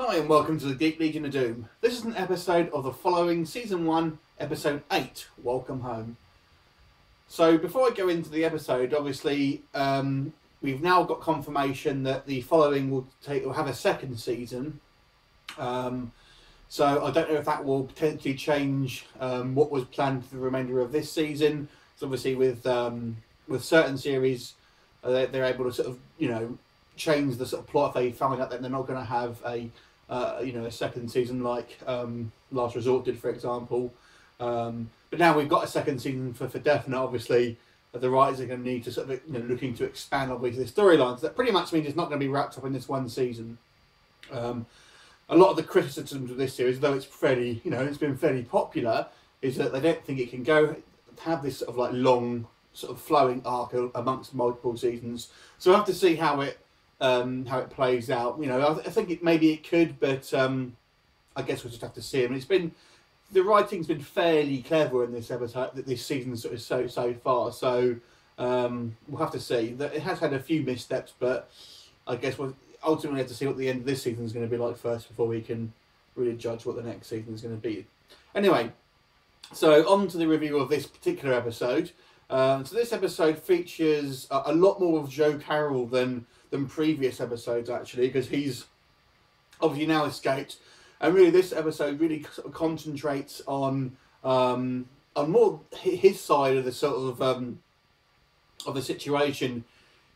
Hi and welcome to the Geek Legion of Doom. This is an episode of the following Season 1, Episode 8, Welcome Home. So before I go into the episode, obviously we've now got confirmation that the following will have a second season. So I don't know if that will potentially change what was planned for the remainder of this season. So obviously with certain series, they're able to sort of, change the sort of plot if they find out that they're not going to have a second season like Last Resort did, for example. But now we've got a second season for definite. Obviously, the writers are going to need to sort of looking to expand obviously the storylines. That pretty much means it's not going to be wrapped up in this one season. A lot of the criticisms of this series, though it's fairly it's been fairly popular, is that they don't think it can have this sort of like long sort of flowing arc amongst multiple seasons. So we'll have to see how it plays out. I think maybe it could, but I guess we'll just have to see. I mean, the writing's been fairly clever in this episode, this season sort of so far. So we'll have to see. That it has had a few missteps, but I guess we'll ultimately have to see what the end of this season is going to be like first before we can really judge what the next season is going to be. Anyway, so on to the review of this particular episode. So this episode features a lot more of Joe Carroll than previous episodes, actually, because he's obviously now escaped, and really this episode really sort of concentrates on more his side of the sort of the situation.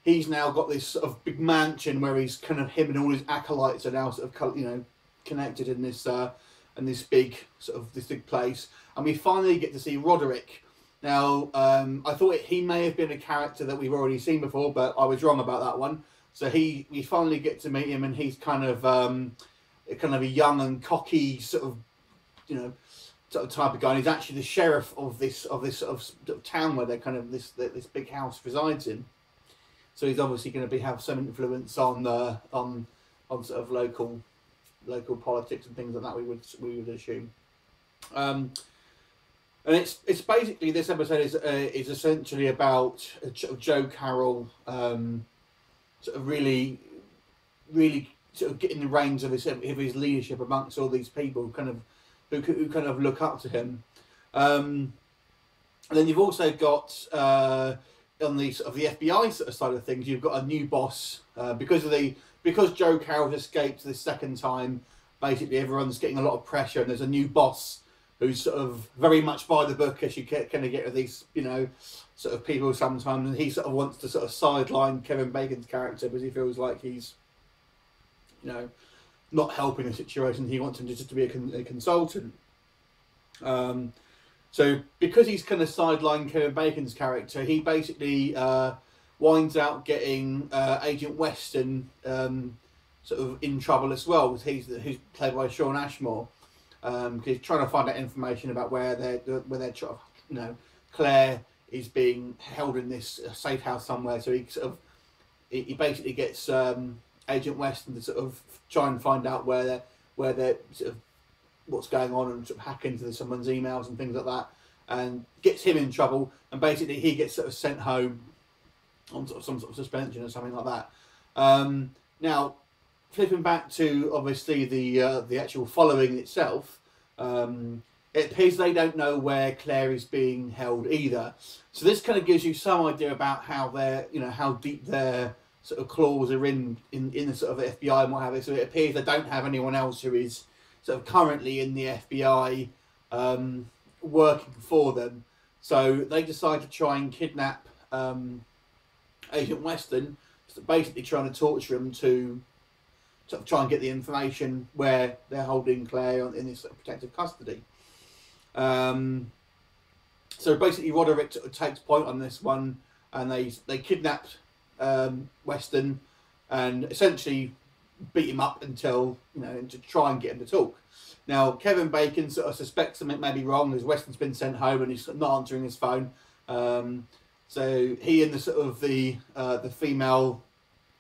He's now got this sort of big mansion where he's kind of, him and all his acolytes are now sort of connected in this big place, and we finally get to see Roderick. Now, I thought he may have been a character that we've already seen before, but I was wrong about that one. So we finally get to meet him, and he's kind of a young and cocky sort of type of guy. And he's actually the sheriff of this sort of town where they're this big house resides in. So he's obviously going to have some influence on sort of local politics and things like that. We would assume. And it's basically, this episode is essentially about Joe Carroll sort of really sort of getting the reins of his leadership amongst all these people who kind of look up to him. And then you've also got on the sort of the FBI sort of side of things, you've got a new boss because Joe Carroll escaped this second time. Basically, everyone's getting a lot of pressure, and there's a new boss who's sort of very much by the book, as you kind of get with these, sort of people sometimes. And he sort of wants to sort of sideline Kevin Bacon's character because he feels like he's, not helping the situation. He wants him just to be a consultant. So because he's kind of sidelined Kevin Bacon's character, he basically winds out getting Agent Weston sort of in trouble as well. Who's played by Sean Ashmore. Because he's trying to find out information about where they're Claire is being held in this safe house somewhere. So he basically gets Agent Weston to sort of try and find out where they're sort of what's going on, and sort of hack into someone's emails and things like that, and gets him in trouble. And basically he gets sort of sent home on sort of some sort of suspension or something like that. Now, flipping back to obviously the actual following itself, it appears they don't know where Claire is being held either. So this kind of gives you some idea about how how deep their sort of claws are in the sort of FBI and what have you. So it appears they don't have anyone else who is sort of currently in the FBI working for them. So they decide to try and kidnap Agent Weston, basically trying to torture him to sort of try and get the information where they're holding Claire in this sort of protective custody. So basically Roderick takes point on this one, and they kidnapped Weston and essentially beat him up until, to try and get him to talk. Now, Kevin Bacon sort of suspects something may be wrong, as Weston's been sent home and he's not answering his phone. So he and the sort of the female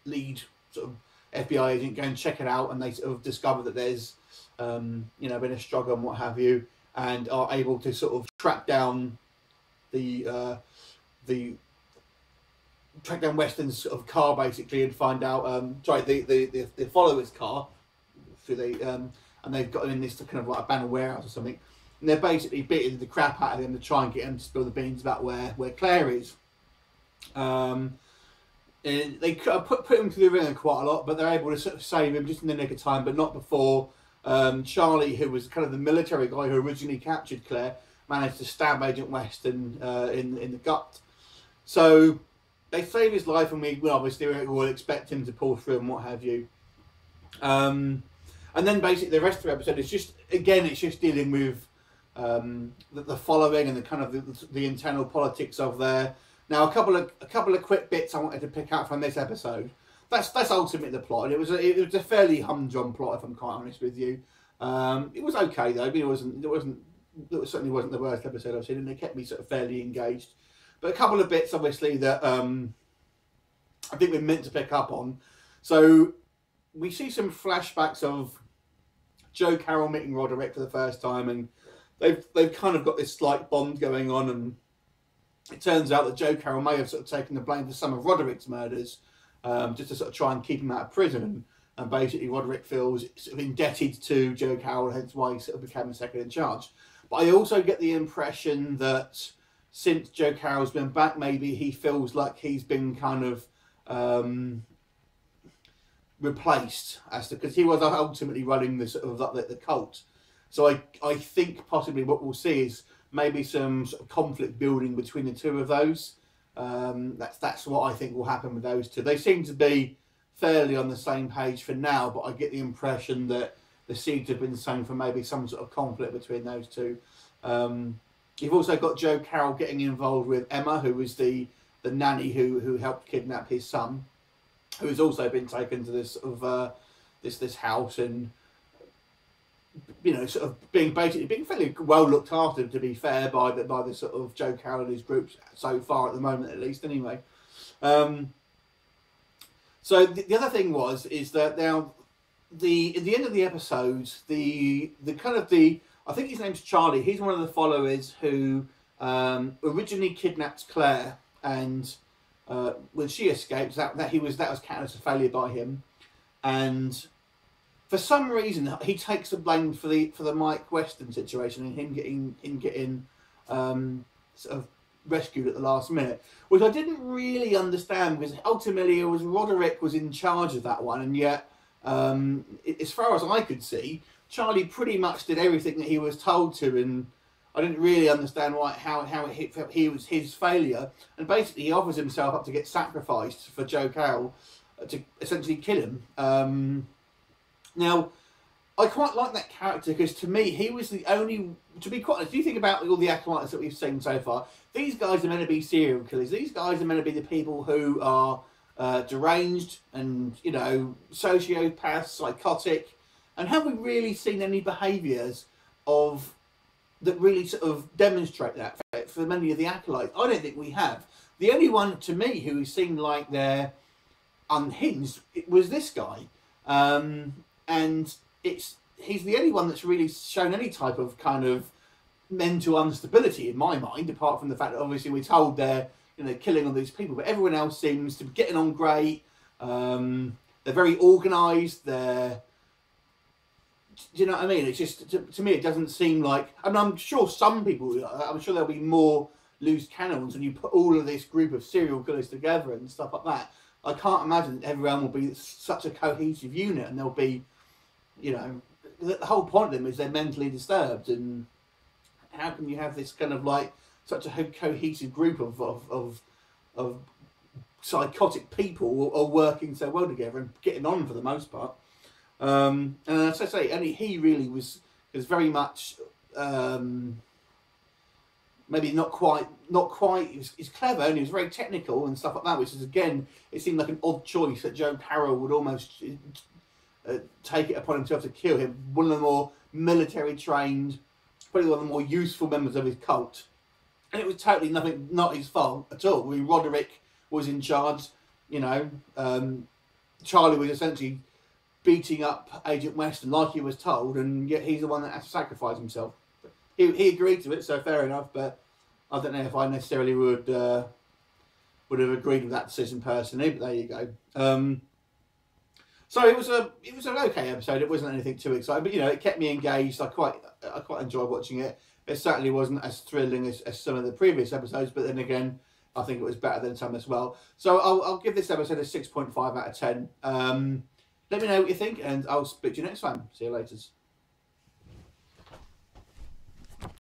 lead sort of FBI agent go and check it out, and they sort of discover that there's been a struggle and what have you, and are able to sort of track down Weston's sort of car basically, and find out the follower's car, factory. And they've got him in this kind of like abandoned warehouse or something. And they're basically beating the crap out of him to try and get him to spill the beans about where Claire is. They put him through the ringer quite a lot, but they're able to sort of save him just in the nick of time, but not before Charlie, who was kind of the military guy who originally captured Claire, managed to stab Agent Weston in the gut. So they save his life, and we obviously will expect him to pull through and what have you. And then basically the rest of the episode is just, again, it's just dealing with the following and the kind of the internal politics of there. Now, a couple of quick bits I wanted to pick out from this episode. That's ultimately the plot, and it was a fairly humdrum plot, if I'm quite honest with you. It was okay though, but it certainly wasn't the worst episode I've seen, and it kept me sort of fairly engaged. But a couple of bits, obviously, that I think we're meant to pick up on. So we see some flashbacks of Joe Carroll meeting Roderick for the first time, and they've kind of got this slight bond going on, and it turns out that Joe Carroll may have sort of taken the blame for some of Roderick's murders, just to sort of try and keep him out of prison. And basically Roderick feels sort of indebted to Joe Carroll, hence why he sort of became second in charge. But I also get the impression that since Joe Carroll's been back, maybe he feels like he's been kind of replaced, because he was ultimately running the sort of the cult. So I think possibly what we'll see is maybe some sort of conflict building between the two of those. That's what I think will happen with those two. They seem to be fairly on the same page for now, but I get the impression that the seeds have been sown for maybe some sort of conflict between those two. You've also got Joe Carroll getting involved with Emma, who was the nanny who helped kidnap his son, who has also been taken to this sort of this house, and sort of being fairly well looked after, to be fair, by the sort of Joe Carroll and his groups so far at the moment, at least, anyway. So the other thing is that now at the end of the episode, I think his name's Charlie. He's one of the followers who originally kidnapped Claire, and when she escaped, that was counted as a failure by him, and for some reason he takes the blame for the Mike Weston situation and him getting sort of rescued at the last minute, which I didn't really understand, because ultimately it was Roderick was in charge of that one, and yet as far as I could see, Charlie pretty much did everything that he was told to, and I didn't really understand how he was his failure, and basically he offers himself up to get sacrificed for Joe Carroll to essentially kill him. Now, I quite like that character, because to me he was the only, to be quite honest, if you think about all the acolytes that we've seen so far, these guys are meant to be serial killers. These guys are meant to be the people who are deranged and, sociopaths, psychotic. And have we really seen any behaviours that really sort of demonstrate that for many of the acolytes? I don't think we have. The only one, to me, who seemed like they're unhinged, it was this guy. And he's the only one that's really shown any type of kind of mental instability in my mind, apart from the fact that obviously we're told they're killing all these people, but everyone else seems to be getting on great. They're very organised. Do you know what I mean? It's just, to me, it doesn't seem like, I mean, I'm sure some people, I'm sure there'll be more loose cannons when you put all of this group of serial killers together and stuff like that. I can't imagine everyone will be such a cohesive unit, and there'll be, the whole point of them is they're mentally disturbed, and how can you have this kind of like such a cohesive group of psychotic people all working so well together and getting on for the most part? And as I say, only he really was very much maybe not quite. He's clever and he was very technical and stuff like that, which is, again, it seemed like an odd choice that Joe Carroll would almost take it upon himself to kill him. One of the more military trained, probably one of the more useful members of his cult, and it was totally not his fault at all. I mean, Roderick was in charge. Charlie was essentially beating up Agent Weston like he was told, and yet he's the one that had to sacrifice himself. He agreed to it, so fair enough, but I don't know if I necessarily would have agreed with that decision personally, but there you go. So it was an okay episode. It wasn't anything too exciting, but it kept me engaged. I quite enjoyed watching it. It certainly wasn't as thrilling as some of the previous episodes, but then again, I think it was better than some as well. So I'll give this episode a 6.5 out of 10. Let me know what you think, and I'll speak to you next time. See you later.